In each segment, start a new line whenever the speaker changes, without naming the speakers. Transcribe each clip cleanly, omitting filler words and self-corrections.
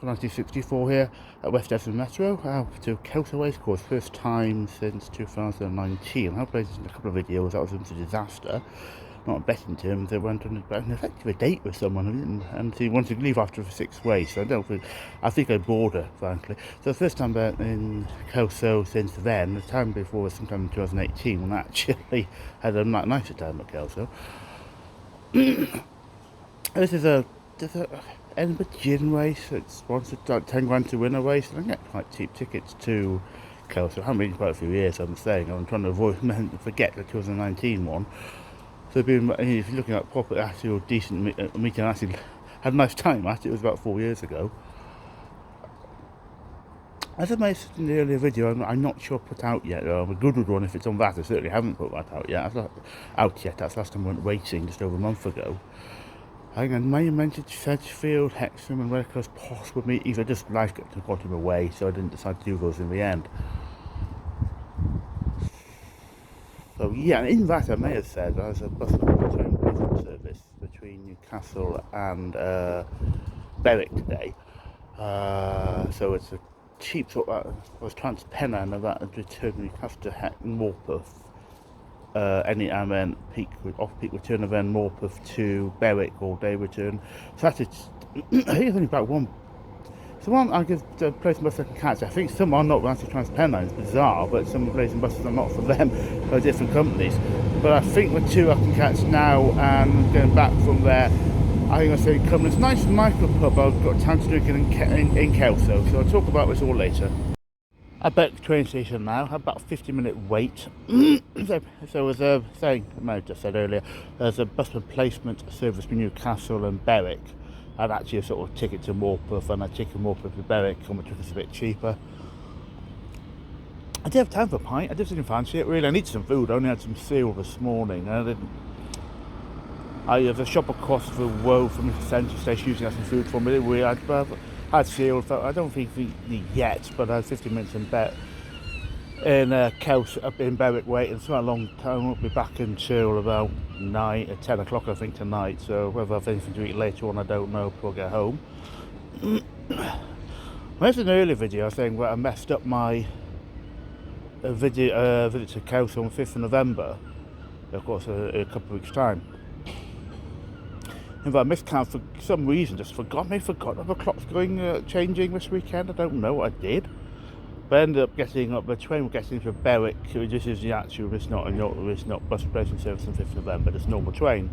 1964 here at West Devon Metro to Kelso Racecourse, first time since 2019. I have played in a couple of videos. That was a disaster, not in betting terms. They went on an effective date with someone and he wanted to leave after 6 races. So I think I bored her, frankly. So the first time in Kelso since then. The time before was sometime in 2018 when I actually had a nicer time at Kelso. This is a Edinburgh Gin race. It's sponsored like 10 grand to win a race, and I get quite cheap tickets to Kelso. I haven't been quite a few years, I'm saying. I'm trying to forget the 2019 one. So if you're looking at proper, actual decent meeting, I actually had a nice time at it. It was about 4 years ago. As I mentioned in the earlier video, I'm not sure put out yet. A good one if it's on that. I certainly haven't put that out yet. That's last time I went racing just over a month ago. I think I may have mentioned Sedgefield, Hexham and Racecourse possible meetings. I just life got him away, so I didn't decide to do those in the end. So yeah, in that I may have said there's a bus replacement service between Newcastle and Berwick today. So it's a cheap sort of, was TransPennine and that return Newcastle to Morpeth. And then off-peak return, and then Morpeth to Berwick all-day return. So that's I think it's only about one. So one I give the place bus I can catch. I think some are not actually TransPennine. It's bizarre, but some placing buses are not for them. They're different companies. But I think the two I can catch now, and going back from there, I think I say come. It's a nice micro pub. I've got time to drink in Kelso. So I'll talk about this all later. I'm back at the train station now. I have about a 50-minute wait. So as I just said earlier, there's a bus replacement service between Newcastle and Berwick. I had actually a sort of ticket to Morpeth and a ticket to Morpeth to Berwick, which was a bit cheaper. I did have time for a pint. I just didn't fancy it really. I needed some food. I only had some cereal this morning. There's a shop across the road from the central station using some food for me. I had cereal, I don't think we need yet, but I had 50 minutes in Kelso up in Berwick waiting. It's not a long time. I won't be back until about 10 o'clock I think tonight, so whether I have anything to eat later on I don't know before I get home. I mentioned in an earlier video I was saying I messed up my visit to Kelso on 5th of November, of course a couple of weeks time. If I miscount for some reason, just forgot that the clock's changing this weekend. I don't know what I did, but I ended up getting up the train. We're getting to Berwick. This is the actual. It's not bus replacement service on 5th of November. It's normal train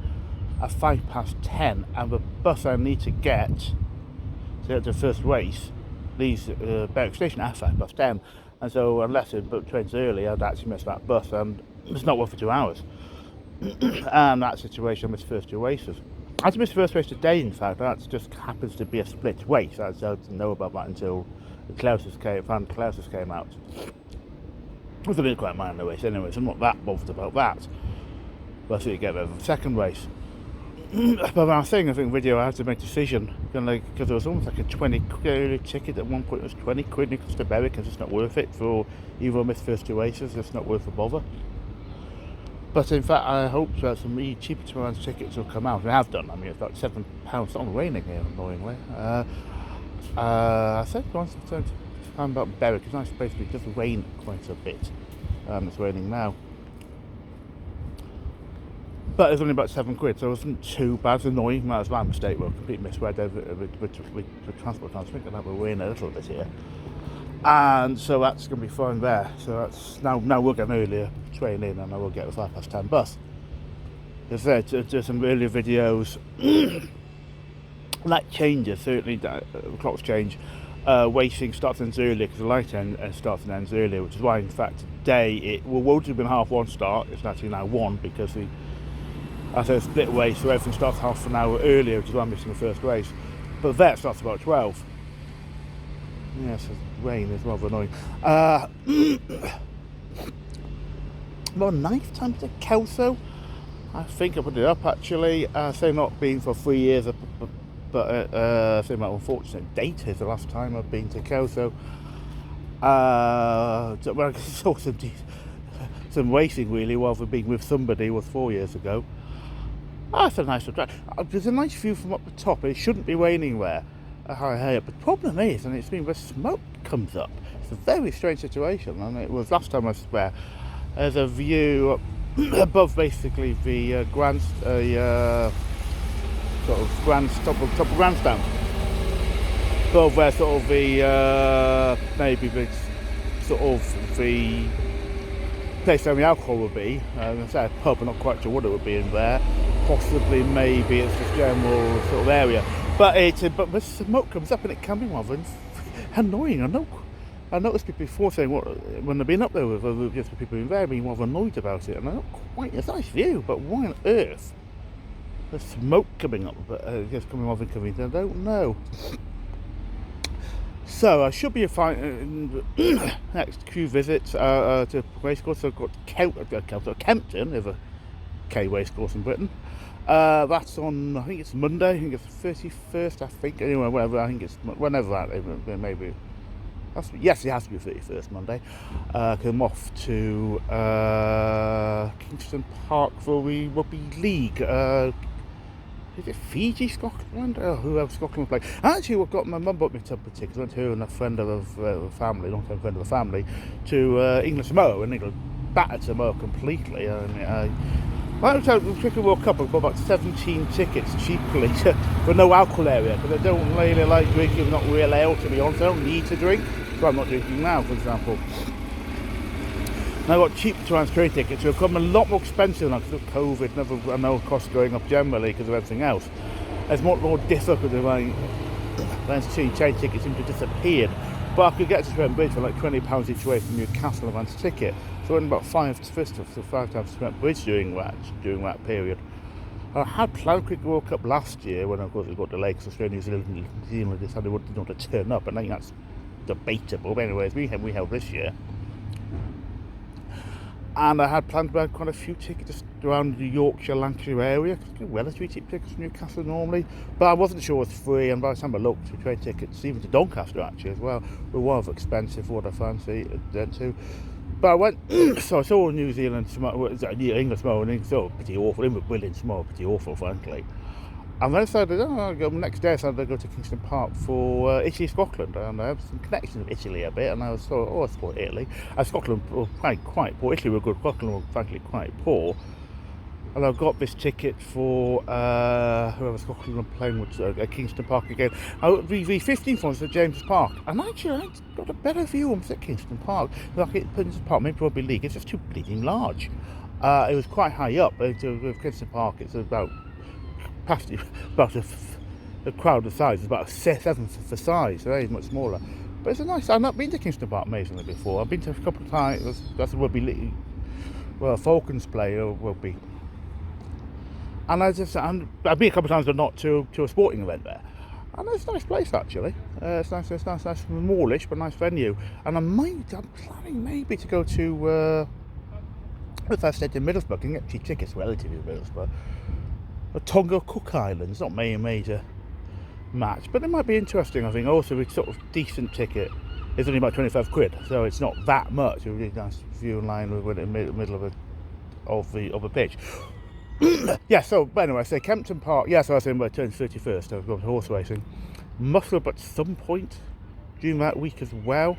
at 10:05, and the bus I need to get to get to the first race leaves Berwick station at 10:05, and so unless I booked trains early, I'd actually miss that bus, and it's not worth for 2 hours. And that situation, I missed the first 2 races. I missed the first race today, in fact. That just happens to be a split race. I didn't know about that until the Clauses came out. I didn't quite mind the race anyway, so I'm not that bothered about that. But I see you get the second race. But when I was saying, I think video, I had to make a decision because there was almost like a 20 quid ticket at one point. It was 20 quid and it cost to Berwick, and it's not worth it for either of my first 2 races. It's not worth the bother. But in fact, I hope that some cheaper £2 tickets will come out. They have done. I mean, it's about £7. It's not raining here, annoyingly. I said once time about Berwick. It's nice place, but it does rain quite a bit. It's raining now. But it's only about £7, so it wasn't too bad. It's annoying. That was my mistake. Well, complete misread with transport times. I think that will rain a little bit here. And so that's going to be fine there. So that's now we'll get an earlier train in, and I will get a 10:05 bus. As I said, there's some earlier videos. That changes, certainly the clocks change. Racing starts and ends earlier because the light end starts and ends earlier, which is why in fact today it would have been 1:30 start. It's actually now 1 because I said split race, so everything starts half an hour earlier, which is why I'm missing the first race. But that starts about 12. Yes, rain is rather annoying. About 9th time to Kelso. I think I put it up actually. Say not been for 3 years, but say my unfortunate date is the last time I've been to Kelso. I saw some racing really, rather than being with somebody was 4 years ago. That's a nice drive. There's a nice view from up the top. It shouldn't be raining there. But the problem is, and it's been where smoke comes up. It's a very strange situation, and it was last time I was there. There's a view above basically the sort of top of grandstand. Above where sort of the maybe the sort of the place where the alcohol would be. I say a pub, I'm not quite sure what it would be in there. Possibly, maybe it's just general sort of area. But the smoke comes up and it can be rather annoying. I noticed people before saying when they've been up there with just people in there being rather annoyed about it, and I'm not quite a nice view. But why on earth there's smoke coming up? But just coming rather inconvenient. I don't know. So I should be fine. Next few visits to racecourse. So I've got Kempton, there's a K racecourse in Britain. That's on, I think it's Monday. I think it's the 31st. I think anyway, whatever. I think it's whenever that maybe. Yes, it has to be 31st Monday. I'm off to Kingston Park for the Rugby League. Is it Fiji, Scotland? Oh, who else Scotland played? Actually, we've got my mum bought me some tickets. I went to her and a friend of the family, long-time friend of the family, to England Samoa, and England battered Samoa completely. I was out the Cricket World Cup. I bought about 17 tickets cheaply for no alcohol area because I don't really like drinking. Not real ale, to be honest. I don't need to drink, so I'm not drinking now, for example. And I got cheap train tickets, which have become a lot more expensive now because of COVID. I know costs going up generally because of everything else. It's much more difficult to buy. Train tickets seem to have disappeared. But I could get to Trent Bridge for like £20 each way from Newcastle advance ticket. So I went about five times to Trent Bridge during that period. I had planned Cricket World Cup last year when of course it got delayed because Australia and New Zealand decided they wanted not to turn up, and I think that's debatable. But anyways, we held this year. And I had planned to buy quite a few tickets just around the Yorkshire, Lancashire area. Relatively cheap tickets from Newcastle normally. But I wasn't sure it was free, and by the time I looked, the train tickets, even to Doncaster actually as well, were rather expensive for what I fancy then too. But I went, so I saw New Zealand, England Samoa, and it was pretty awful. England brilliant, Samoa pretty awful, frankly. And then I decided, the next day I decided to go to Kingston Park for Italy, Scotland, and I have some connections with Italy a bit, and I support Italy. Scotland were quite poor. Italy were good, Scotland were frankly quite poor. And I got this ticket for whoever Scotland were playing with at Kingston Park again. The 15th one was at James Park, and actually I got a better view on at Kingston Park. Like Kingston Park, maybe Rugby League, it's just too bleeding large. It was quite high up. With Kingston Park, it's about a crowd of size. It's about 7 for size, so it's much smaller. But it's a nice. I've not been to Kingston Park amazingly before. I've been to a couple of times. That's a Rugby League. Well, Falcons play or rugby. And I've been a couple of times, but not to a sporting event there. And it's a nice place actually. It's nice, smallish, but nice venue. And I'm planning maybe to go to. If I stayed in Middlesbrough, I can get cheap tickets relatively to Middlesbrough. Tonga Cook Islands, not a major match, but it might be interesting. I think also a sort of decent ticket. It's only about 25 quid, so it's not that much. A really nice view in line with in the middle of the pitch. Yeah. So, but anyway, I say Kempton Park. Yeah, so I was saying by turn 31st, I was going to horse racing. Muscle at some point during that week as well.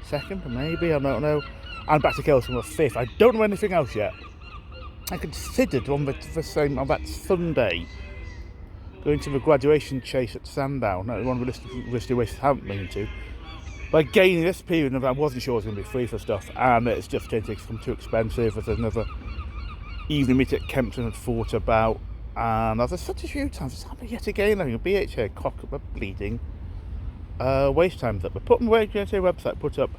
Second, maybe, I don't know. And back to Kelso on the 5th. I don't know anything else yet. I considered on that Sunday going to the graduation chase at Sandown. That was one of the list of races I haven't been to. But again, this period, I wasn't sure it was going to be free for stuff, and it's just become too expensive. There's another evening meet at Kempton had thought about, and I've such a few times. It's happened yet again. I think BHA cock up a bleeding waste times up. But put on the BHA website, put up.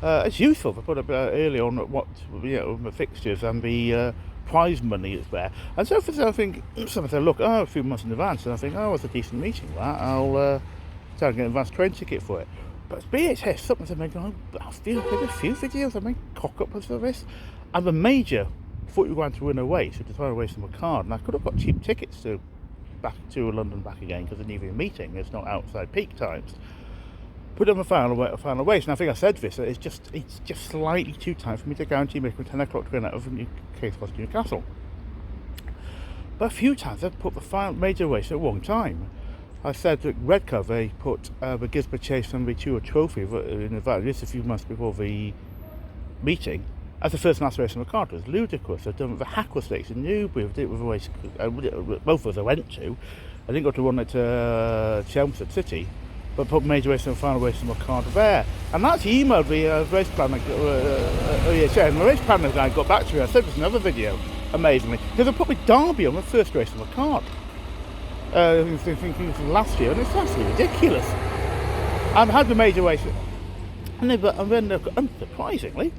It's useful. I put up early on what the fixtures and the prize money is there. And so for something, someone said, look, a few months in advance, and I think, it's a decent meeting. That I'll try and get an advance train ticket for it. But it's BHS, something to make. I feel a few videos I make cock up for this. I'm a major £40 to win a race, to try to race from a card, and I could have got cheap tickets back to London back again because of the evening meeting. It's not outside peak times. Put on a final race, and I think I said this. It's just slightly too tight for me to guarantee making a 10 o'clock train out of King's Cross Newcastle. But a few times I've put the final major race at the wrong time. I said that Redcover they put the Gisborne Chase and the Tour Trophy in the value just a few months before the meeting as the first national race on the card. It was ludicrous. They've done the Hackle Stakes in Newbury, did it with a race, both of us I went to. I didn't go to one at Chelmsford City, but put major race and final race on the card there. And I actually emailed the race planner, and the race planner guy got back to me. I said there's another video, amazingly, because they put the Derby on the first race on the card. Thinking from last year, and it's absolutely ridiculous. I've had the major race, and then unsurprisingly,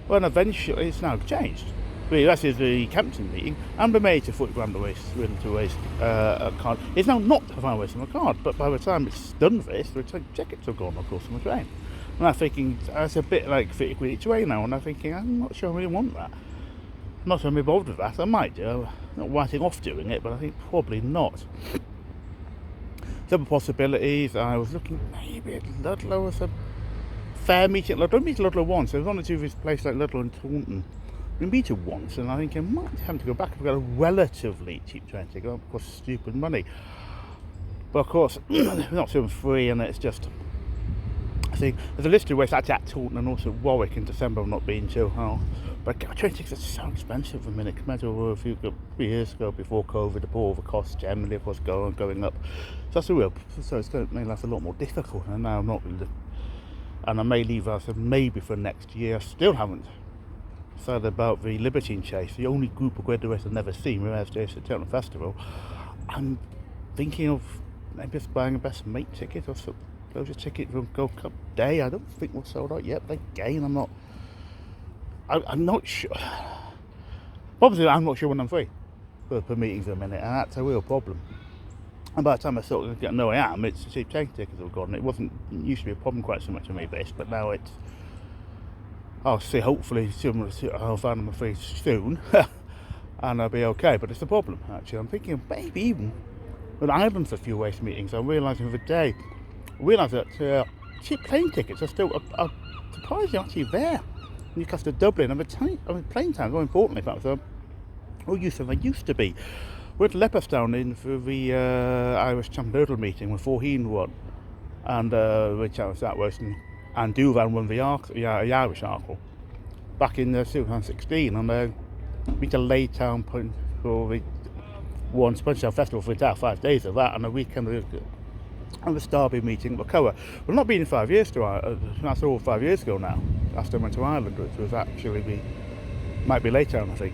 when eventually it's now changed. That is the Kempton meeting, and the major 40 grand race, card. It's now not the final race on the card, but by the time it's done this, the tickets have gone, of course, on the train. And I'm thinking, that's a bit like 50 quid each way now, and I'm thinking, I'm not sure I really want that. I'm not sure I'm involved with that. I might do. I'm not writing off doing it, but I think probably not. Some possibilities. I was looking maybe at Ludlow as a fair meeting. I don't meet Ludlow once. I was on to this place like Ludlow and Taunton. We meet it once, and I think I might have to go back. I've got a relatively cheap train ticket. Of course, stupid money. But of course, we're not doing free, and it's just. I think there's a list of races actually at Taunton and also Warwick in December. I've not been to. But train tickets are so expensive at the minute compared to a few years ago before COVID. All the costs generally, of course, going up. So that's so it's going to make life a lot more difficult. And now I'm not, and I may leave us maybe for next year. I still haven't said about the Libertine Chase, the only group of grade race I've never seen. Whereas Chase at Cheltenham Festival, I'm thinking of maybe just buying a best mate ticket or something. Those are tickets from Gold Cup Day. I don't think we're sold out yet. But again, I'm not sure. Obviously, I'm not sure when I'm free for meetings in a minute, and that's a real problem. And by the time I sort of know I am, it's the cheap train tickets have gone. It used to be a problem quite so much on me, but now it's. I'll see. Hopefully, I'll find them free soon, and I'll be okay. But it's a problem actually. I'm thinking maybe even with Ireland for a few race meetings. I'm realising the day. I realise that cheap plane tickets are still surprisingly actually there. Newcastle to Dublin, and plane times, more importantly, perhaps, are more useful than they used to be. We went to Leopardstown in for the Irish Champion Hurdle meeting when Forheen won, and which I was at Weston, and Duvan won the Irish Arkle back in 2016, and we to Laytown point for the one Sponge Festival for the entire 5 days of that, and a weekend and the Derby meeting at Macoa. Well, not been in 5 years that's all 5 years ago now. Last time I went to Ireland, which was actually might be Laytown, I think.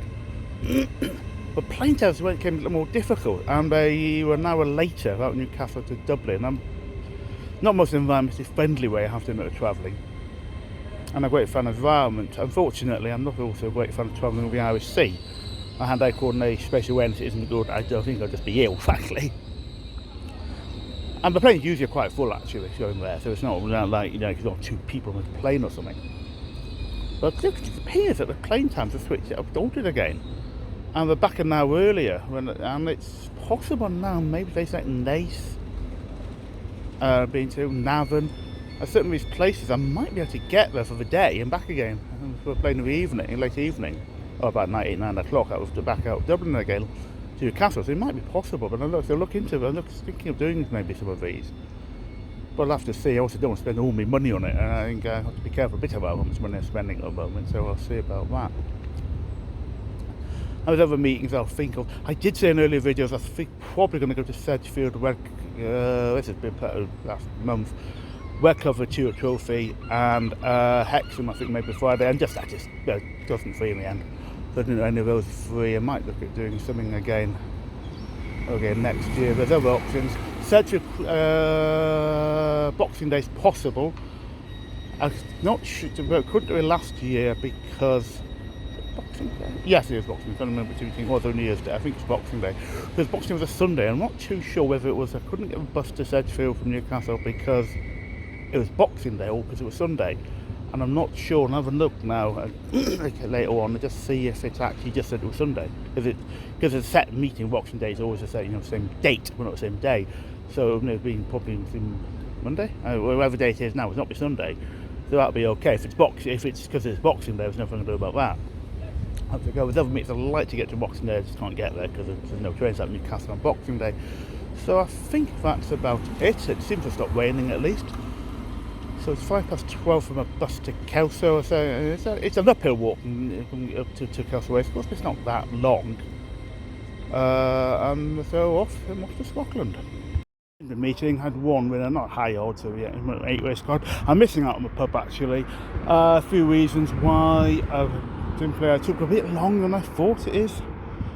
But plane times became a little more difficult, and they were an hour later out Newcastle to Dublin. I'm not most environmentally friendly way, I have to admit, of travelling. And I'm a great fan of environment. Unfortunately, I'm not also a great fan of travelling with the Irish Sea. My hand-eye coordination, spatial awareness isn't good. I don't think I'll just be ill, frankly. And the planes usually are quite full actually going there, so it's not like, you've got 2 people on the plane or something. But it appears that the plane times are switched updated again. And they're back an hour earlier, and it's possible now, maybe they say Naas, been to Navan, certain of these places I might be able to get there for the day and back again. For a plane in the evening, late evening, or about 9 o'clock, I was to back out Dublin again. To Newcastle, so it might be possible, but I'm thinking of doing maybe some of these. But I'll have to see. I also don't want to spend all my money on it, and I think I have to be careful a bit about how much money I'm spending at the moment, so I'll see about that. And with other meetings I'll think of. I did say in earlier videos, I think probably going to go to Sedgefield, this has been put out last month, Redcover Tour Trophy, and Hexham, I think maybe Friday, and that just doesn't free in the end. So I didn't know any of those free. I might look at doing something again next year. There's other options. Sedgefield Boxing Day is possible. I'm not sure, but couldn't do it last year because Boxing Day. Yes, it is Boxing Day. I can't remember what it was on New Year's Day. I think it's Boxing Day. Because Boxing Day was a Sunday. I'm not too sure whether it was. I couldn't get a bus to Sedgefield from Newcastle because it was Boxing Day or because it was Sunday. And I'm not sure, and I'll have a look now later on and just see if it's actually just said it was Sunday. Because it's a set meeting, Boxing Day is always the same date, but not the same day. So it's been probably Monday, whatever day it is now, it's not be Sunday. So that'll be okay. If it's because it's Boxing Day, there's nothing to do about that. I have to go with other meetings. I'd like to get to Boxing Day, I just can't get there because there's no trains out of Newcastle on Boxing Day. So I think that's about it. It seems to stop raining at least. So it's 12 from a bus to Kelso. So it's an uphill walk up to Kelso Racecourse, but it's not that long. And so I'm off to Scotland. The meeting had one winner, not high odds, so yeah, 8-race card. I'm missing out on the pub actually. A few reasons why. Simply, I took a bit longer than I thought it is.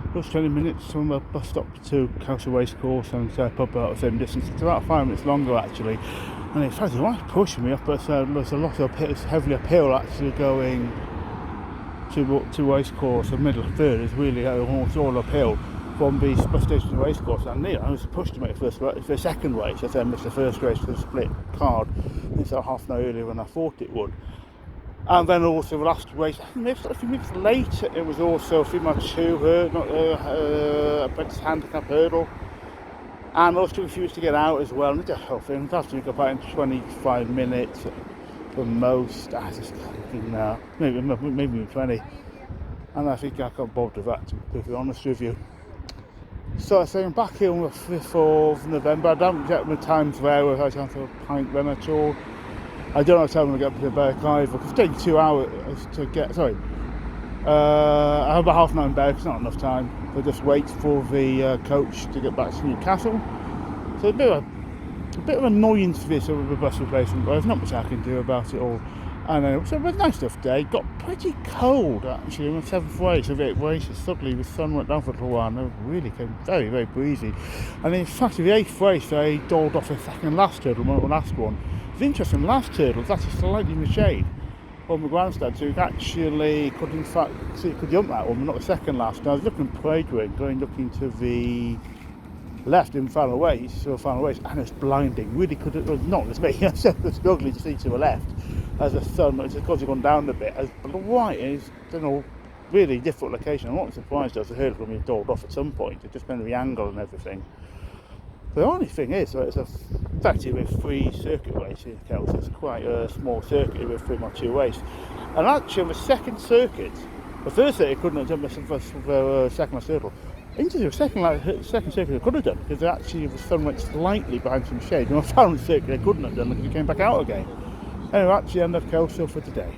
It was 20 minutes from a bus stop to Kelso Racecourse and pub about the same distance. It's about 5 minutes longer actually. And in fact, it was pushing me up, but there's a lot of it's heavily uphill actually going to Racecourse. The middle third is really almost all uphill from the bus station to Racecourse, and I was pushed to make the second race. I missed the first race for the split card. It's half an hour earlier than I thought it would. And then also the last race, I think maybe a few minutes later, it was also a female 2 apprentice handicap hurdle. And also refused to get out as well. And it's a whole thing. It has to go about in 25 minutes for most. I just think now, maybe 20. And I think I can't bother with that, to be perfectly honest with you. So I say I'm back here on the 5th of November. I don't get my times there where I can't have a pint then at all. I don't know what time I'm going to get to the Berwick either, because it's taking 2 hours to get. Sorry. I have about half an hour in Berwick, it's not enough time. So just wait for the coach to get back to Newcastle. So a bit of annoyance for this over the bus replacement, but there's not much I can do about it all. And it was a nice enough day. Got pretty cold actually on the 7th race of 8 races. Suddenly the sun went down for a little while and it really came very, very breezy. And in fact, in the 8th race, I doled off a second last hurdle, the last one. It's interesting, the last hurdle was actually slightly in the shade on the grandstand, so you actually could in fact see you could jump that one, but not the second last. And I was looking looking to the left in final race, and it's blinding. Really could it was not as me. I was struggling to see to the left as the sun, it's because it's gone down a bit. As right is, really difficult location. I'm not surprised as the hurdle will be doled off at some point. It just depends on the angle and everything. The only thing is, it's effectively a free circuit race in Kelso. It's quite a small circuit with 3x2 race. And actually, on the second circuit, the first circuit couldn't have done the second last hurdle. Into the second circuit, they could have done, because actually the sun went slightly behind some shade. And on the final circuit, they couldn't have done because it came back out again. Anyway, that's the end of Kelso for today.